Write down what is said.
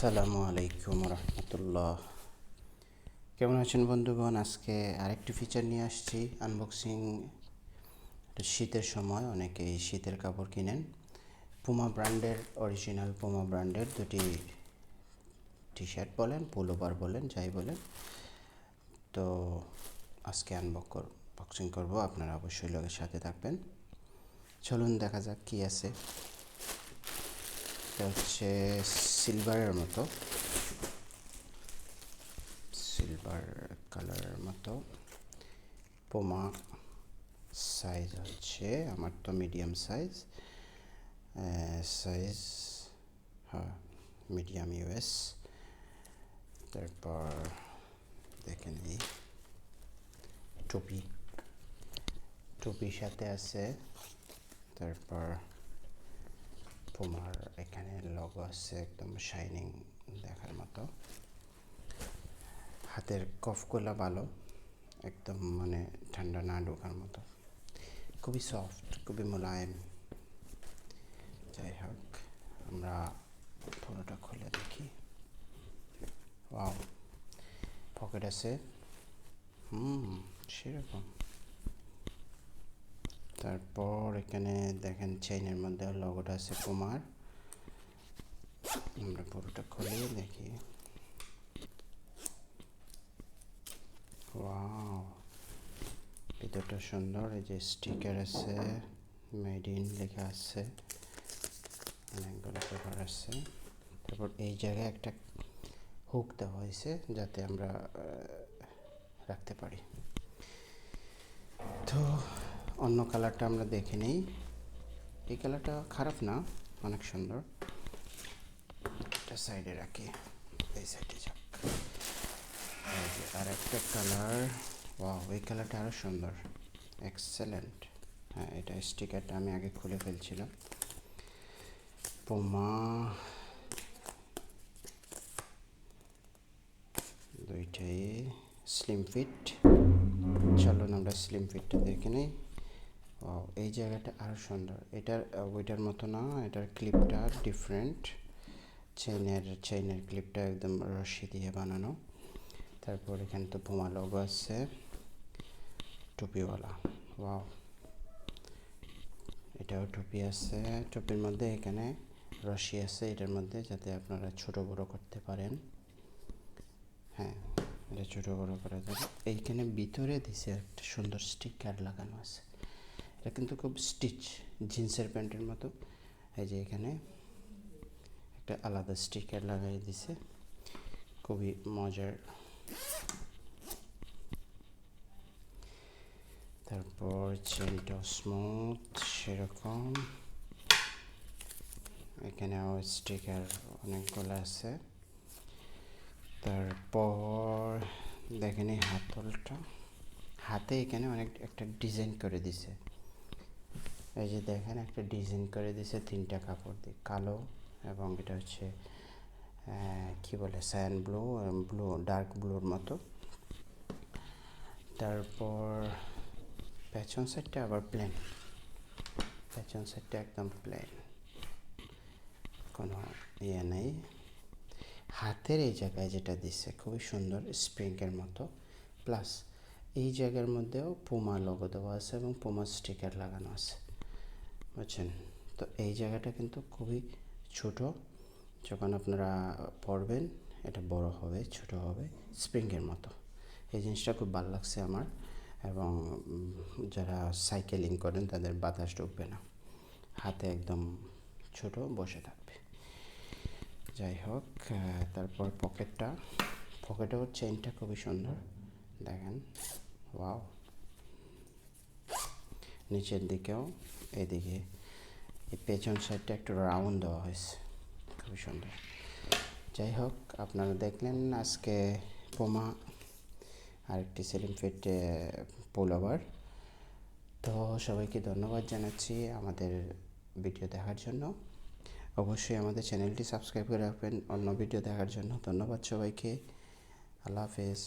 আসসালামু আলাইকুম রহমতুল্লাহ। কেমন আছেন বন্ধুগণ? আজকে আরেকটি ফিচার নিয়ে আসছি আনবক্সিং। এটা শীতের সময় অনেকেই শীতের কাপড় কিনেন। পুমা ব্র্যান্ডের, অরিজিনাল পুমা ব্র্যান্ডের দুটি টি শার্ট বলেন, পুলোভার বলেন, যাই বলেন। তো আজকে আনবক্সিং করব, আপনারা অবশ্যই লগের সাথে থাকবেন। চলুন দেখা যাক কী আছে। এটা হচ্ছে সিলভারের মতো, সিলভার কালারের মতো। পুমা সাইজ হচ্ছে, আমার তো মিডিয়াম সাইজ, হ্যাঁ মিডিয়াম ইউএস। তারপর দেখেন এই টুপির সাথে আছে। তারপর পুমার এখানে লোগো আছে, একদম শাইনিং দেখার মতো। হাতের কফগুলো ভালো, একদম মানে ঠান্ডা না ঢোকার মতো, খুবই সফট, খুবই মোলায়েম। যাই হোক, আমরা পুরোটা খুলে দেখি। ওয়াও, পকেট আছে, সেরকম। তারপর এখানে দেখেন চেইনের মধ্যে লোগোটা আছে পুমার। আমরা পুরোটা খুলে দেখি। ওয়াও, ভিতরটা সুন্দর। এই যে স্টিকার আছে, মেড ইন লেখা আছে, অনেকগুলো পেপার আছে। তারপর এই জায়গায় একটা হুক দেওয়া হয়েছে যাতে আমরা রাখতে পারি। তো অন্য কালারটা আমরা দেখে নিই। এই কালারটা খারাপ না, অনেক সুন্দর। এটা সাইডে রাখি, এই সাইডে যাক। আর একটা কালার, ওয়াও, এই কালারটা আরও সুন্দর, এক্সেলেন্ট। হ্যাঁ, এটা স্টিকারটা আমি আগে খুলে ফেলছিলাম। পুমা দুইটাই স্লিম ফিট। চলুন আমরা স্লিম ফিটটা দেখে নিই। ও, এই জায়গাটা আরও সুন্দর। এটার ওইটার মতো না, এটার ক্লিপটা ডিফারেন্ট। চেইনের ক্লিপটা একদম রশি দিয়ে বানানো। তারপর এখানে তো পুমা লোগো আছে, টুপিওয়ালা। ওয়াও, এটাও টুপি আছে। টুপির মধ্যে এখানে রশি আছে এটার মধ্যে, যাতে আপনারা ছোট বড় করতে পারেন। হ্যাঁ, এটা ছোট বড় করা যাবে। এইখানে ভিতরে দিছে একটা সুন্দর স্টিকার লাগানো আছে। এটা কিন্তু খুব স্টিচ, জিন্সের প্যান্টের মতো। এই যে এখানে একটা আলাদা স্টিকার লাগাই দিছে, খুবই মজার। তারপর চেনটা স্মুথ সেরকম। এখানেও স্টিকার অনেকগুলো আছে। তারপর দেখেন এই হাতলটা, হাতে এখানে একটা ডিজাইন করে দিছে। এই যে দেখেন একটা ডিজাইন করে দিছে তিনটা কাপড় দিয়ে, কালো এবং এটা হচ্ছে কি বলে সায়ান ব্লু, ডার্ক ব্লুর মতো। তারপর পেছন সাইডটা আবার প্লেন, পেছন সাইডটা একদম প্লেন, কোনো ইয়ে নেই। হাতের এই জায়গায় যেটা দিচ্ছে খুবই সুন্দর, স্প্রিংয়ের মতো। প্লাস এই জায়গার মধ্যেও পুমা লোগো দেওয়া আছে এবং পুমা স্টিকার লাগানো আছে, বুঝছেন? তো এই জায়গাটা কিন্তু খুবই ছোট, যখন আপনারা পরবেন এটা বড় হবে, ছোট হবে, স্প্রিংয়ের মতো। এই জিনিসটা খুব ভালো লাগছে আমার। এবং যারা সাইকেলিং করেন তাদের বাতাস ঢুকবে না, হাতে একদম ছোট বসে থাকবে। যাই হোক, তারপর পকেটেও চেইনটা খুবই সুন্দর, দেখেন। ওয়াও, নিচের দিকেও, এদিকে এই পেছন সাইডটা একটু রাউন্ড দেওয়া হয়েছে, খুবই সুন্দর। যাই হোক, আপনারা দেখলেন আজকে পুমা আরেকটি স্লিম ফিট পুলোভার। তো সবাইকে ধন্যবাদ জানাচ্ছি আমাদের ভিডিও দেখার জন্য। অবশ্যই আমাদের চ্যানেলটি সাবস্ক্রাইব করে রাখবেন অন্য ভিডিও দেখার জন্য। ধন্যবাদ সবাইকে, আল্লাহ হাফেজ।